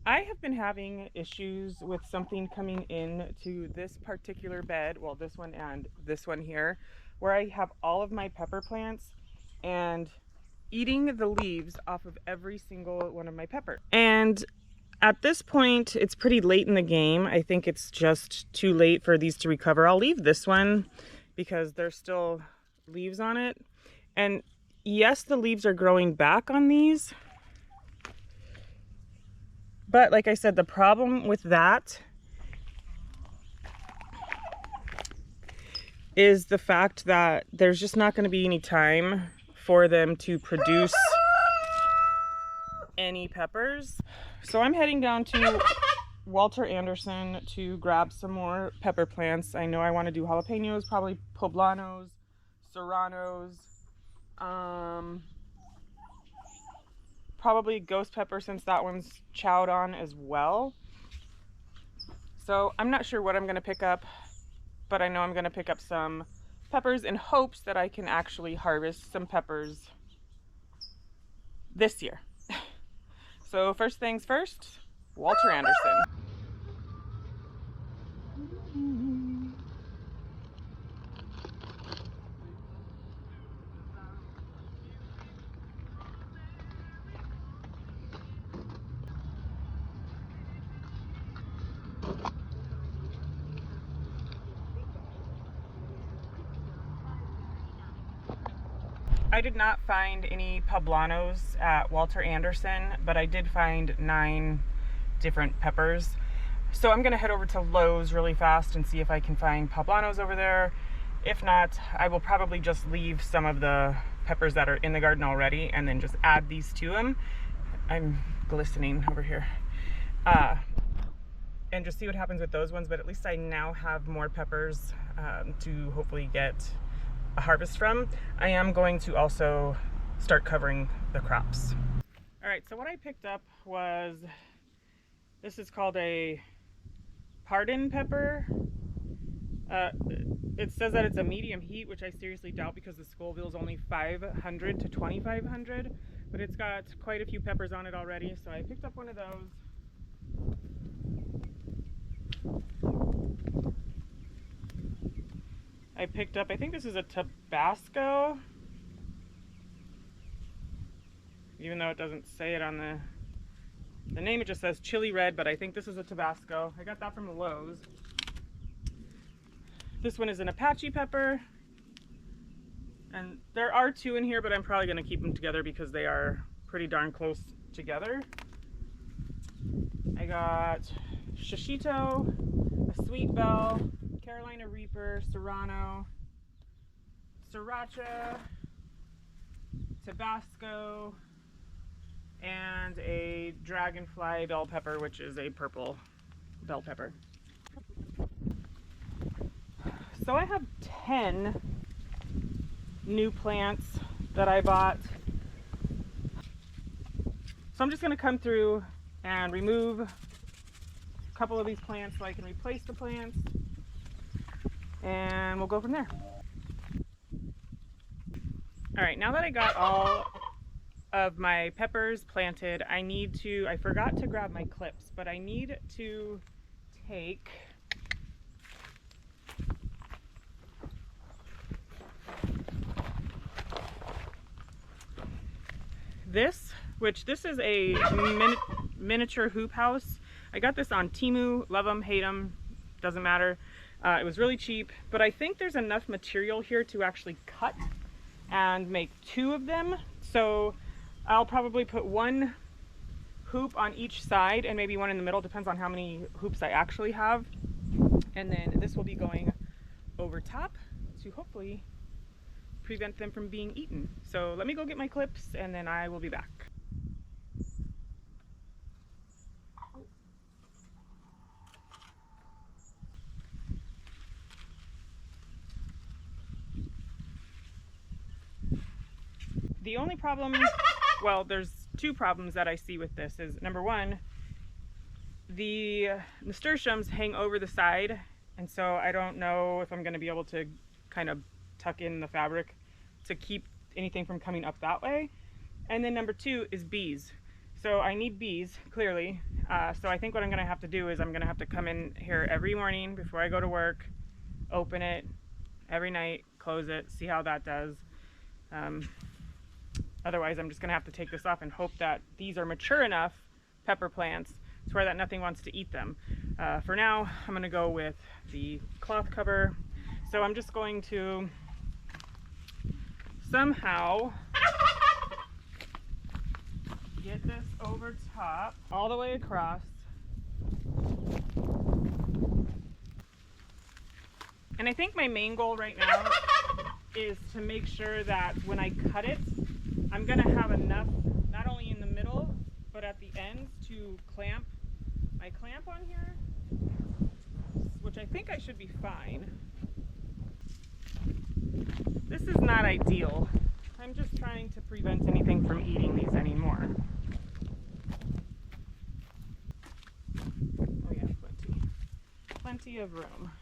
I have been having issues with something coming in to this particular bed, well, this one and this one here, where I have all of my pepper plants and eating the leaves off of every single one of my peppers. And at this point, it's pretty late in the game. I think it's just too late for these to recover. I'll leave this one because there's still leaves on it. And yes, the leaves are growing back on these. But like I said, the problem with that is the fact that there's just not going to be any time for them to produce any peppers. So I'm heading down to Walter Anderson to grab some more pepper plants. I know I want to do jalapenos, probably poblanos, serranos, probably ghost pepper since that one's chowed on as well. So I'm not sure what I'm going to pick up, but I know I'm going to pick up some peppers in hopes that I can actually harvest some peppers this year. So first things first, Walter Anderson. I did not find any poblanos at Walter Anderson, but I did find 9 different peppers. So I'm gonna head over to Lowe's really fast and see if I can find poblanos over there. If not, I will probably just leave some of the peppers that are in the garden already and then just add these to them. I'm glistening over here. And just see what happens with those ones, but at least I now have more peppers to hopefully get a harvest from. I am going to also start covering the crops. All right, so what I picked up was, this is called a pardon pepper. It says that it's a medium heat, which I seriously doubt because the Scoville is only 500 to 2500, but it's got quite a few peppers on it already, so I picked up one of those. I picked up, I think this is a Tabasco, even though it doesn't say it on the name, it just says chili red, but I think this is a Tabasco. I got that from Lowe's. This one is an Apache pepper, and there are 2 in here, but I'm probably going to keep them together because they are pretty darn close together. I got shishito, a sweet bell, Carolina Reaper, Serrano, Sriracha, Tabasco, and a dragonfly bell pepper, which is a purple bell pepper. So I have 10 new plants that I bought. So I'm just going to come through and remove a couple of these plants so I can replace the plants, and we'll go from there. All right, now that I got all of my peppers planted, I forgot to grab my clips, but I need to take this, which this is a miniature hoop house. I got this on Temu, love them, hate them, doesn't matter. It was really cheap, but I think there's enough material here to actually cut and make 2 of them. So I'll probably put 1 hoop on each side and maybe 1 in the middle, depends on how many hoops I actually have. And then this will be going over top to hopefully prevent them from being eaten. So let me go get my clips and then I will be back. The only problem, well, there's 2 problems that I see with this is, number 1, the nasturtiums hang over the side, and so I don't know if I'm going to be able to kind of tuck in the fabric to keep anything from coming up that way. And then number 2 is bees. So I need bees, clearly. So I think what I'm gonna have to do is I'm gonna have to come in here every morning before I go to work, open it every night, close it, see how that does. Otherwise, I'm just gonna have to take this off and hope that these are mature enough pepper plants to where that nothing wants to eat them. For now, I'm gonna go with the cloth cover. So I'm just going to somehow get this over top, all the way across. And I think my main goal right now is to make sure that when I cut it, I'm gonna have enough, not only in the middle, but at the ends to clamp my clamp on here, which I think I should be fine. This is not ideal. I'm just trying to prevent anything from eating these anymore. Oh yeah, plenty of room.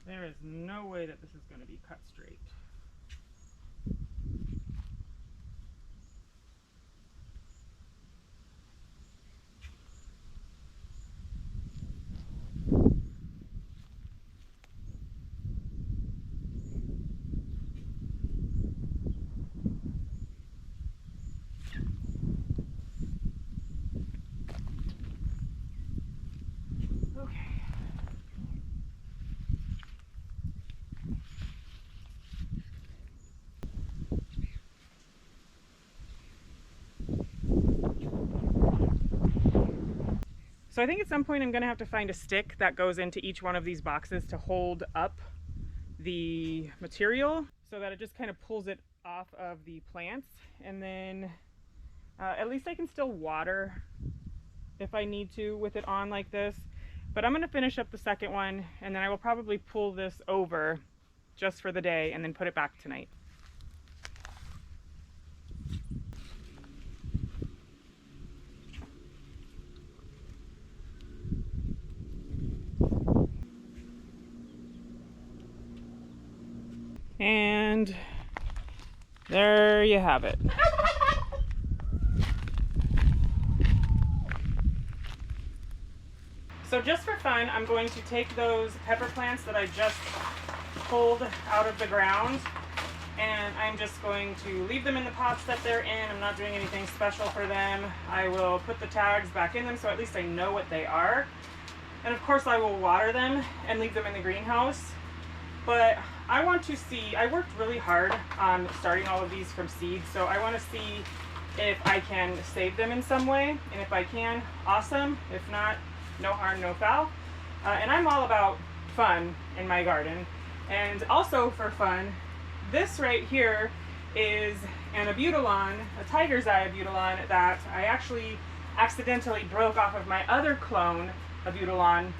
There is no way that this is going to be cut straight. So I think at some point I'm going to have to find a stick that goes into each one of these boxes to hold up the material so that it just kind of pulls it off of the plants, and then at least I can still water if I need to with it on like this. But I'm going to finish up the second one, and then I will probably pull this over just for the day and then put it back tonight. And there you have it. So just for fun, I'm going to take those pepper plants that I just pulled out of the ground, and I'm just going to leave them in the pots that they're in. I'm not doing anything special for them. I will put the tags back in them so at least I know what they are. And of course I will water them and leave them in the greenhouse. But I want to see, I worked really hard on starting all of these from seeds, so I want to see if I can save them in some way, and if I can, awesome. If not, no harm, no foul. And I'm all about fun in my garden. And also for fun, this right here is an abutilon, a tiger's eye abutilon, that I actually accidentally broke off of my other clone abutilon.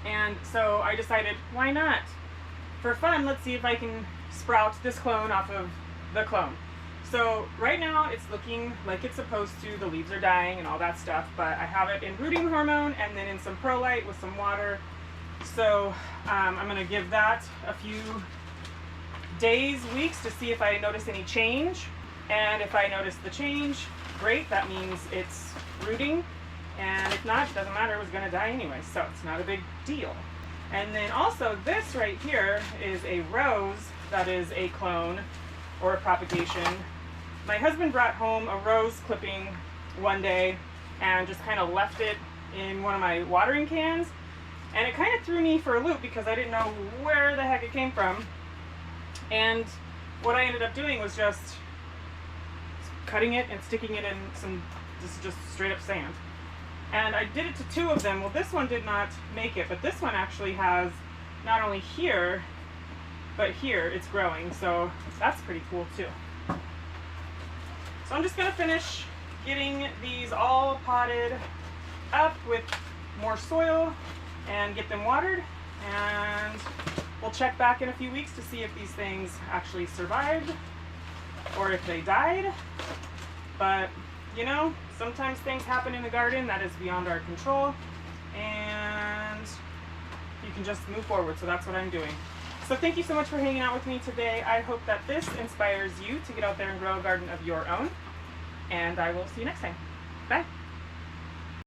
And so I decided, why not? For fun, let's see if I can sprout this clone off of the clone. So right now it's looking like it's supposed to. The leaves are dying and all that stuff, but I have it in rooting hormone and then in some perlite with some water. So I'm gonna give that a few days, weeks to see if I notice any change. And if I notice the change, great, that means it's rooting. And if not, it doesn't matter, it was gonna die anyway, so it's not a big deal. And then also this right here is a rose that is a clone or a propagation. My husband brought home a rose clipping one day and just kind of left it in one of my watering cans. And it kind of threw me for a loop because I didn't know where the heck it came from. And what I ended up doing was just cutting it and sticking it in some just straight up sand. And I did it to two of them. Well, this one did not make it, but this one actually has not only here, but here it's growing. So that's pretty cool too. So I'm just gonna finish getting these all potted up with more soil and get them watered. And we'll check back in a few weeks to see if these things actually survived or if they died. But you know, sometimes things happen in the garden that is beyond our control, and you can just move forward. So that's what I'm doing. So thank you so much for hanging out with me today. I hope that this inspires you to get out there and grow a garden of your own. And I will see you next time. Bye.